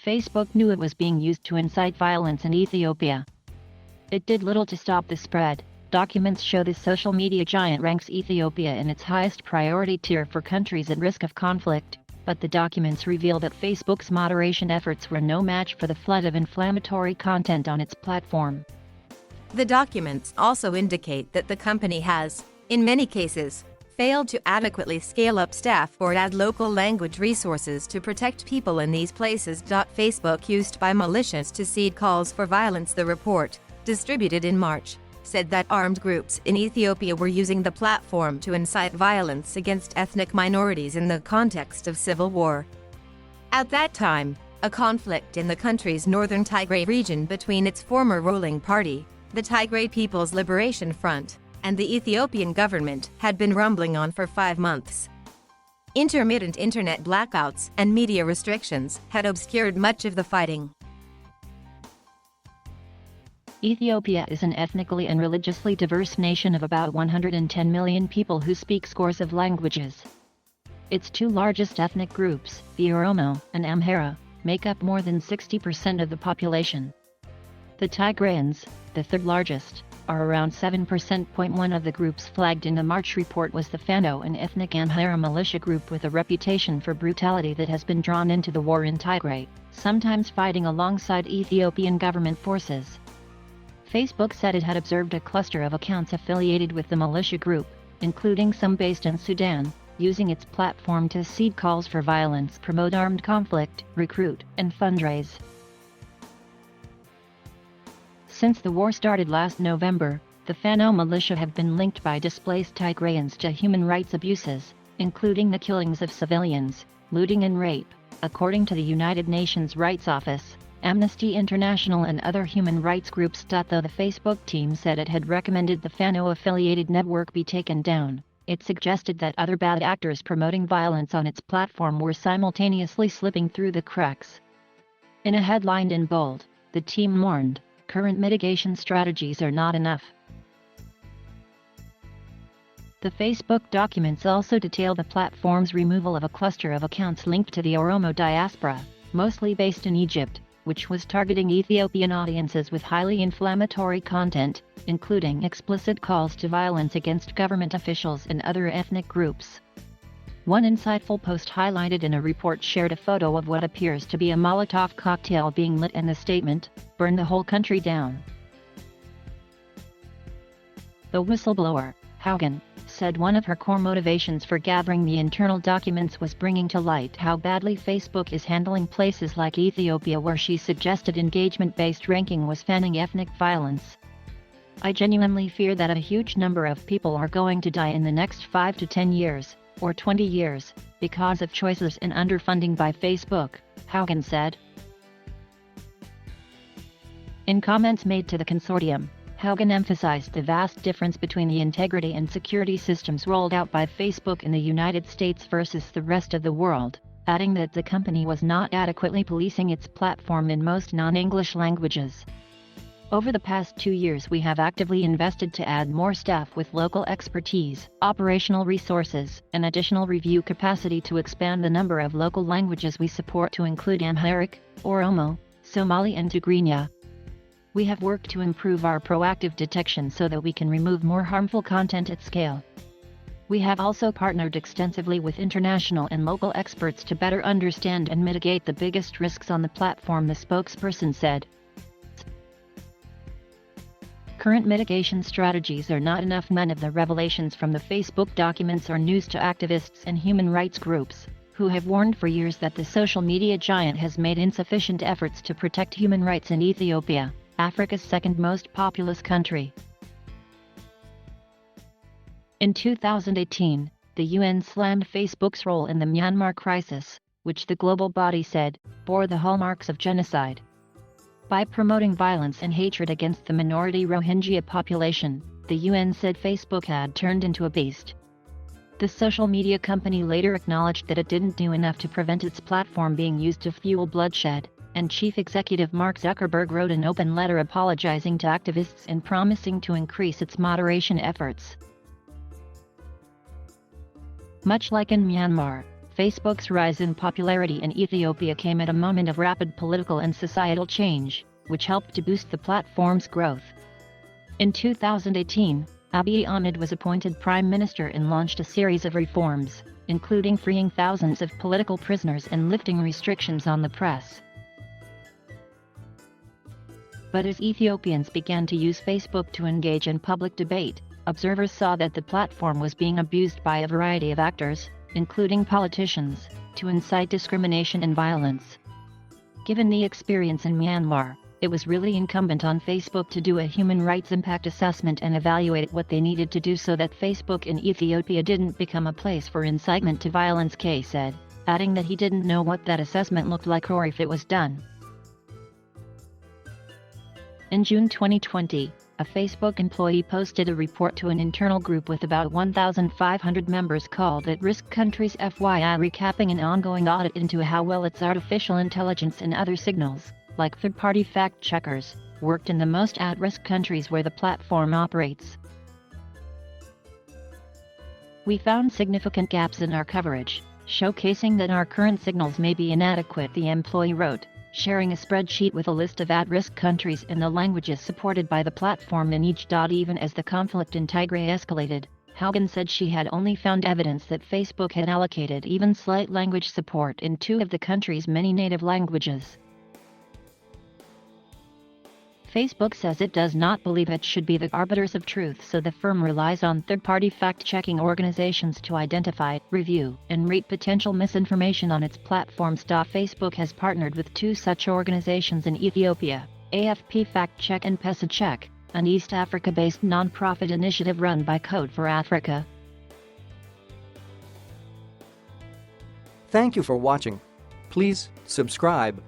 Facebook knew it was being used to incite violence in Ethiopia. It did little to stop the spread. Documents show the social media giant ranks Ethiopia in its highest priority tier for countries at risk of conflict, but the documents reveal that Facebook's moderation efforts were no match for the flood of inflammatory content on its platform. The documents also indicate that the company has, in many cases, failed to adequately scale up staff or add local language resources to protect people in these places. Facebook used by militias to seed calls for violence. The report, distributed in March, said that armed groups in Ethiopia were using the platform to incite violence against ethnic minorities in the context of civil war. At that time, a conflict in the country's northern Tigray region between its former ruling party, the Tigray People's Liberation Front, and the Ethiopian government had been rumbling on for 5 months. Intermittent internet blackouts and media restrictions had obscured much of the fighting. Ethiopia is an ethnically and religiously diverse nation of about 110 million people who speak scores of languages. Its two largest ethnic groups, the Oromo and Amhara, make up more than 60% of the population. The Tigrayans, the third largest, are around 7%. One of the groups flagged in the March report was the Fano, an ethnic Amhara militia group with a reputation for brutality that has been drawn into the war in Tigray, sometimes fighting alongside Ethiopian government forces. Facebook said it had observed a cluster of accounts affiliated with the militia group, including some based in Sudan, using its platform to seed calls for violence, promote armed conflict, recruit, and fundraise. Since the war started last November, the Fano militia have been linked by displaced Tigrayans to human rights abuses, including the killings of civilians, looting and rape, according to the United Nations Rights Office, Amnesty International and other human rights groups. Though the Facebook team said it had recommended the Fano-affiliated network be taken down, it suggested that other bad actors promoting violence on its platform were simultaneously slipping through the cracks. In a headline in bold, the team warned, current mitigation strategies are not enough. The Facebook documents also detail the platform's removal of a cluster of accounts linked to the Oromo diaspora, mostly based in Egypt, which was targeting Ethiopian audiences with highly inflammatory content, including explicit calls to violence against government officials and other ethnic groups. One insightful post highlighted in a report shared a photo of what appears to be a Molotov cocktail being lit and the statement, "Burn the whole country down." The whistleblower, Haugen, said one of her core motivations for gathering the internal documents was bringing to light how badly Facebook is handling places like Ethiopia, where she suggested engagement-based ranking was fanning ethnic violence. "I genuinely fear that a huge number of people are going to die in the next 5 to 10 years, or 20 years, because of choices in underfunding by Facebook," Haugen said. In comments made to the consortium, Haugen emphasized the vast difference between the integrity and security systems rolled out by Facebook in the United States versus the rest of the world, adding that the company was not adequately policing its platform in most non-English languages. "Over the past 2 years we have actively invested to add more staff with local expertise, operational resources, and additional review capacity to expand the number of local languages we support to include Amharic, Oromo, Somali and Tigrinya. We have worked to improve our proactive detection so that we can remove more harmful content at scale. We have also partnered extensively with international and local experts to better understand and mitigate the biggest risks on the platform," the spokesperson said. Current mitigation strategies are not enough. None of the revelations from the Facebook documents are news to activists and human rights groups, who have warned for years that the social media giant has made insufficient efforts to protect human rights in Ethiopia, Africa's second most populous country. In 2018, the UN slammed Facebook's role in the Myanmar crisis, which the global body said bore the hallmarks of genocide. By promoting violence and hatred against the minority Rohingya population, the UN said Facebook had turned into a beast. The social media company later acknowledged that it didn't do enough to prevent its platform being used to fuel bloodshed, and chief executive Mark Zuckerberg wrote an open letter apologizing to activists and promising to increase its moderation efforts. Much like in Myanmar, Facebook's rise in popularity in Ethiopia came at a moment of rapid political and societal change, which helped to boost the platform's growth. In 2018, Abiy Ahmed was appointed Prime Minister and launched a series of reforms, including freeing thousands of political prisoners and lifting restrictions on the press. But as Ethiopians began to use Facebook to engage in public debate, observers saw that the platform was being abused by a variety of actors, including politicians, to incite discrimination and violence. Given the experience in Myanmar, it was really incumbent on Facebook to do a human rights impact assessment and evaluate what they needed to do so that Facebook in Ethiopia didn't become a place for incitement to violence, Kay said, adding that he didn't know what that assessment looked like or if it was done. In June 2020, a Facebook employee posted a report to an internal group with about 1,500 members called At Risk Countries FYI, recapping an ongoing audit into how well its artificial intelligence and other signals, like third-party fact-checkers, worked in the most at-risk countries where the platform operates. We found significant gaps in our coverage, showcasing that our current signals may be inadequate, the employee wrote, sharing a spreadsheet with a list of at-risk countries and the languages supported by the platform in each. Even as the conflict in Tigray escalated, Haugen said she had only found evidence that Facebook had allocated even slight language support in 2 of the country's many native languages. Facebook says it does not believe it should be the arbiters of truth, so the firm relies on third-party fact-checking organizations to identify, review, and rate potential misinformation on its platforms. Facebook has partnered with 2 such organizations in Ethiopia, AFP Fact Check and PESA Check, an East Africa-based non-profit initiative run by Code for Africa. Thank you for watching. Please subscribe.